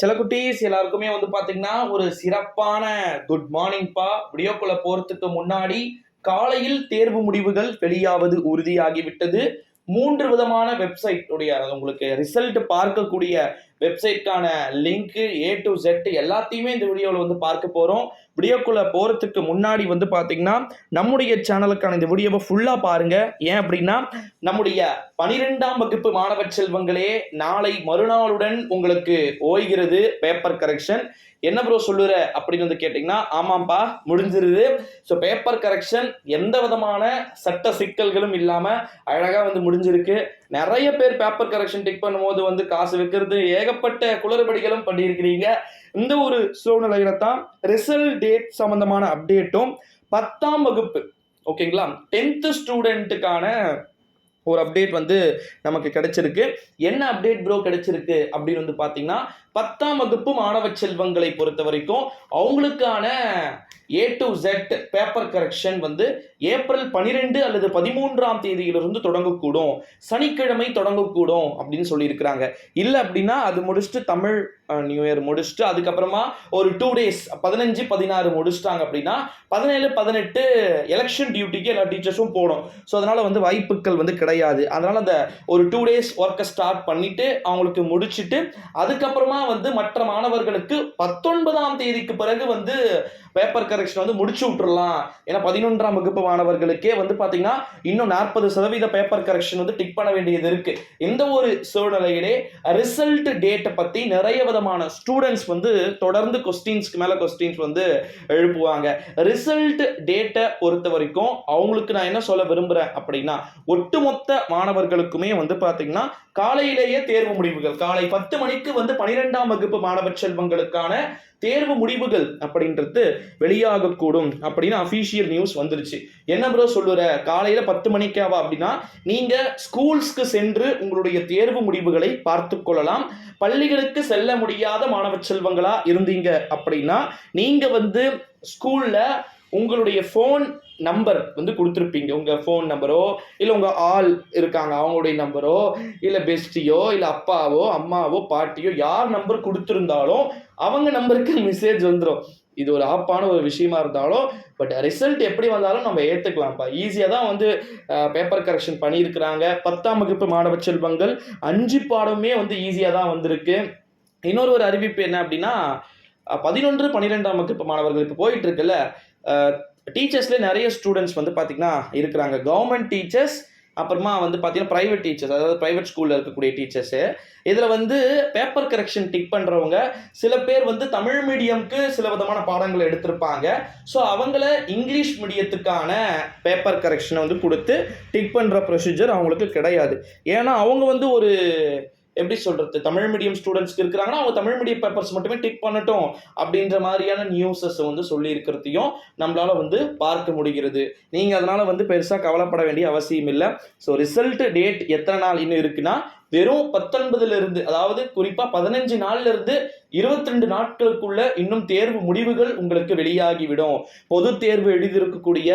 செல்லக்குட்டீஸ் எல்லாருக்குமே வந்து பாத்தீங்கன்னா ஒரு சிறப்பான குட் மார்னிங்பா. வீடியோக்குள்ள போறதுக்கு முன்னாடி காலையில் தேர்வு முடிவுகள் வெளியாவது உறுதியாகிவிட்டது. 3 விதமான வெப்சைட் உடைய உங்களுக்கு ரிசல்ட் பார்க்கக்கூடிய வெப்சைட்கான லிங்க் A to Z எல்லாத்தையுமே இந்த வீடியோவில் வந்து பார்க்க போறோம். வீடியோக்குள்ள போறதுக்கு முன்னாடி வந்து பாத்தீங்கன்னா நம்முடைய சேனலுக்கான இந்த வீடியோவை ஃபுல்லா பாருங்க. ஏன் அப்படின்னா நம்முடைய 12ஆம் வகுப்பு மாணவ செல்வங்களே, நாளை மறுநாளுடன் உங்களுக்கு ஓய்கிறது பேப்பர் கரெக்ஷன். என்ன ப்ரோ சொல்லுற அப்படின்னு வந்து கேட்டீங்கன்னா, ஆமாம்பா முடிஞ்சிருது. ஸோ பேப்பர் கரெக்ஷன் எந்த விதமான சட்ட சிக்கல்களும் இல்லாம அழகா வந்து முடிஞ்சிருக்கு. நிறைய பேர் பேப்பர் கரெக்ஷன் டிக் பண்ணும்போது வந்து காசு வைக்கிறது, ஏகப்பட்ட குளறுபடிகளும் பண்ணியிருக்கிறீங்க. இந்த ஒரு சூழ்நிலையில தான் ரிசல்ட் டேட் சம்பந்தமான அப்டேட்டும் 10ஆம் வகுப்பு ஓகேங்களா 10th ஸ்டூடெண்ட்டுக்கான ஒரு அப்டேட் வந்து நமக்கு கிடைச்சிருக்கு. என்ன அப்டேட் ப்ரோ கிடைச்சிருக்கு அப்படின்னு வந்து பார்த்தீங்கன்னா, 10ஆம் வகுப்பு மாணவ செல்வங்களை பொறுத்த வரைக்கும் அவங்களுக்கான A to Z paper correction வந்து ஏப்ரல் 12 அல்லது 13ஆம் தேதியிலிருந்து தொடங்கக்கூடும், சனிக்கிழமை தொடங்கக்கூடும் அப்படின்னு சொல்லியிருக்கிறாங்க. இல்லை அப்படின்னா அது முடிச்சுட்டு தமிழ் நியூ இயர் முடிச்சுட்டு அதுக்கப்புறமா ஒரு 2 days 15 16 முடிச்சிட்டாங்க அப்படின்னா 17 18 எலெக்ஷன் டியூட்டிக்கு எல்லா டீச்சர்ஸும் போடும். ஸோ அதனால வந்து வாய்ப்புகள் வந்து கிடையாது. அதனால அந்த ஒரு 2 days ஒர்க்கை ஸ்டார்ட் பண்ணிட்டு அவங்களுக்கு முடிச்சுட்டு அதுக்கப்புறமா வந்து மற்ற மாணவர்களுக்கு 19ஆம் தேதிக்கு பிறகு வந்து பேப்பர் கரெக்ஷன் வந்து முடிச்சு விட்டுறலாம். ஏன்னா 11ஆம் வகுப்பு மாணவர்களுக்கே வந்து பாத்தீங்கன்னா இன்னும் 40% பேப்பர் கரெக்ஷன் வந்து டிக் பண்ண வேண்டியது இருக்கு. இந்த ஒரு சூழ்நிலையிலே ரிசல்ட் டேட்டை பத்தி நிறைய விதமான ஸ்டூடெண்ட்ஸ் வந்து தொடர்ந்து கொஸ்டின்ஸ்க்கு மேல கொஸ்டின்ஸ் வந்து எழுப்புவாங்க. ரிசல்ட் டேட்டை பொறுத்த வரைக்கும் அவங்களுக்கு நான் என்ன சொல்ல விரும்புறேன் அப்படின்னா, ஒட்டுமொத்த மாணவர்களுக்குமே வந்து பாத்தீங்கன்னா காலையிலேயே தேர்வு முடிவுகள் காலை 10 மணிக்கு வந்து 12ஆம் வகுப்பு மாணவ செல்வங்களுக்கான தேர்வு முடிவுகள் அப்படின்றது வெளியாகக்கூடும் அப்படின்னு அபிஷியல் நியூஸ் வந்துருச்சு. என்ன ப்ரோ சொல்லுற, காலையில 10 மணிக்காவா அப்படின்னா நீங்க ஸ்கூல்ஸ்க்கு சென்று உங்களுடைய தேர்வு முடிவுகளை பார்த்து கொள்ளலாம். பள்ளிகளுக்கு செல்ல முடியாத மாணவ செல்வங்களா இருந்தீங்க அப்படின்னா நீங்க வந்து ஸ்கூல்ல உங்களுடைய ஃபோன் நம்பர் வந்து கொடுத்துருப்பீங்க. உங்கள் ஃபோன் நம்பரோ இல்லை உங்கள் ஆள் இருக்காங்க அவங்களுடைய நம்பரோ இல்லை பெஸ்டியோ இல்லை அப்பாவோ அம்மாவோ பாட்டியோ யார் நம்பர் கொடுத்துருந்தாலும் அவங்க நம்பருக்கு மெசேஜ் வந்துடும். இது ஒரு ஆப்பான ஒரு விஷயமா இருந்தாலும் பட் ரிசல்ட் எப்படி வந்தாலும் நம்ம ஏற்றுக்கலாம்ப்பா. ஈஸியாக தான் வந்து பேப்பர் கரெக்ஷன் பண்ணியிருக்கிறாங்க. 10ஆம் வகுப்பு மாணவ செல்வங்கள் 5 பாடமே வந்து ஈஸியாக தான் வந்திருக்கு. இன்னொரு அறிவிப்பு என்ன அப்படின்னா, 11 12ஆம் வகுப்பு மாணவர்கள் இப்போ போயிட்டு இருக்குல்ல, டீச்சர்ஸ்ல நிறைய ஸ்டூடெண்ட்ஸ் வந்து பார்த்தீங்கன்னா இருக்கிறாங்க. கவர்மெண்ட் டீச்சர்ஸ், அப்புறமா வந்து பார்த்தீங்கன்னா ப்ரைவேட் டீச்சர்ஸ், அதாவது ப்ரைவேட் ஸ்கூலில் இருக்கக்கூடிய டீச்சர்ஸு. இதில் வந்து பேப்பர் கரெக்ஷன் டிக் பண்ணுறவங்க சில பேர் வந்து தமிழ் மீடியம்க்கு சில விதமான பாடங்களை எடுத்திருப்பாங்க. ஸோ அவங்கள இங்கிலீஷ் மீடியத்துக்கான பேப்பர் கரெக்ஷனை வந்து கொடுத்து டிக் பண்ணுற ப்ரொசீஜர் அவங்களுக்கு கிடையாது. ஏன்னா அவங்க வந்து ஒரு எப்படி சொல்றது, தமிழ் மீடியம் ஸ்டூடெண்ட்ஸ்க்கு இருக்கிறாங்கன்னா அவங்க தமிழ் மீடியம் பேப்பர்ஸ் மட்டுமே டிக் பண்ணட்டும் அப்படின்ற மாதிரியான நியூஸஸ் வந்து சொல்லி இருக்கிறதையும் நம்மளால வந்து பார்க்க முடிகிறது. நீங்க அதனால வந்து பெருசா கவலைப்பட வேண்டிய அவசியம் இல்லை. ஸோ ரிசல்ட் டேட் எத்தனை நாள் இன்னும் இருக்குன்னா வெறும் 19 இருந்து, அதாவது குறிப்பா 15 நாள்ல இருந்து 22 நாட்களுக்குள்ள இன்னும் தேர்வு முடிவுகள் உங்களுக்கு வெளியாகிவிடும். பொது தேர்வு எழுதியிருக்கக்கூடிய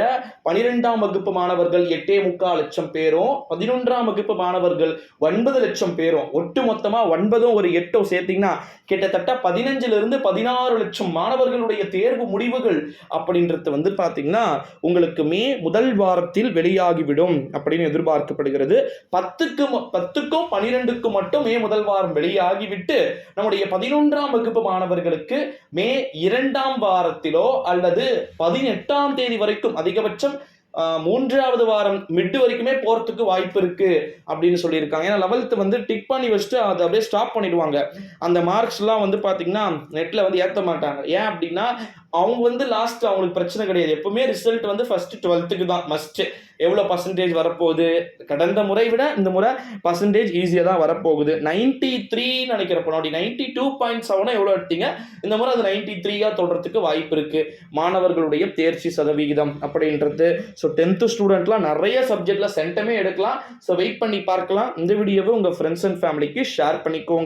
12ஆம் வகுப்பு மாணவர்கள் 8.25 லட்சம் பேரும் 11ஆம் வகுப்பு மாணவர்கள் 9 லட்சம் பேரும் ஒட்டு மொத்தமா 9 ஒரு 8 சேர்த்தீங்கன்னா கிட்டத்தட்ட 15 16 லட்சம் மாணவர்களுடைய தேர்வு முடிவுகள் அப்படின்றது வந்து பாத்தீங்கன்னா உங்களுக்கு மே முதல் வாரத்தில் வெளியாகிவிடும் அப்படின்னு எதிர்பார்க்கப்படுகிறது. 10க்கும் 12க்கும் மட்டும் மே முதல் வாரம் வெளியாகிவிட்டு நம்முடைய 11ஆம் வகுப்பு மாணவர்களுக்கு மே 2ஆம் வாரத்திலோ அல்லது 18ஆம் தேதி வரைக்கும் அதிகபட்சம் 3வது வாரம் மிட் வரைக்குமே போறதுக்கு வாய்ப்பு இருக்கு அப்படின்னு சொல்லியிருக்காங்க. ஏன்னா 11th வந்து டிக் பண்ணி வச்சுட்டு அதை அப்படியே ஸ்டாப் பண்ணிடுவாங்க. அந்த மார்க்ஸ் எல்லாம் வந்து பாத்தீங்கன்னா நெட்ல வந்து ஏற்ற மாட்டாங்க. ஏன் அப்படின்னா அவங்க வந்து லாஸ்ட் அவங்களுக்கு பிரச்சனை கிடையாது. எப்பவுமே ரிசல்ட் வந்து ஃபர்ஸ்ட் 12th தான் மஸ்ட். எவ்வளோ பர்சன்டேஜ் வரப்போகுது, கடந்த முறை விட இந்த முறை பர்சன்டேஜ் ஈஸியாக தான் வரப்போகுது. 93 நினைக்கிறப்ப 92.7 எவ்வளோ எடுத்தீங்க, இந்த முறை அது 93 தொடர்றதுக்கு வாய்ப்பு இருக்கு. மாணவர்களுடைய தேர்ச்சி சதவிகிதம் அப்படின்றது. ஸோ 10th ஸ்டூடெண்ட்லாம் நிறைய சப்ஜெக்ட்ல சென்டமே எடுக்கலாம். ஸோ வெயிட் பண்ணி பார்க்கலாம். இந்த வீடியோவை உங்கள் ஃப்ரெண்ட்ஸ் அண்ட் ஃபேமிலிக்கு ஷேர் பண்ணிக்கோங்க.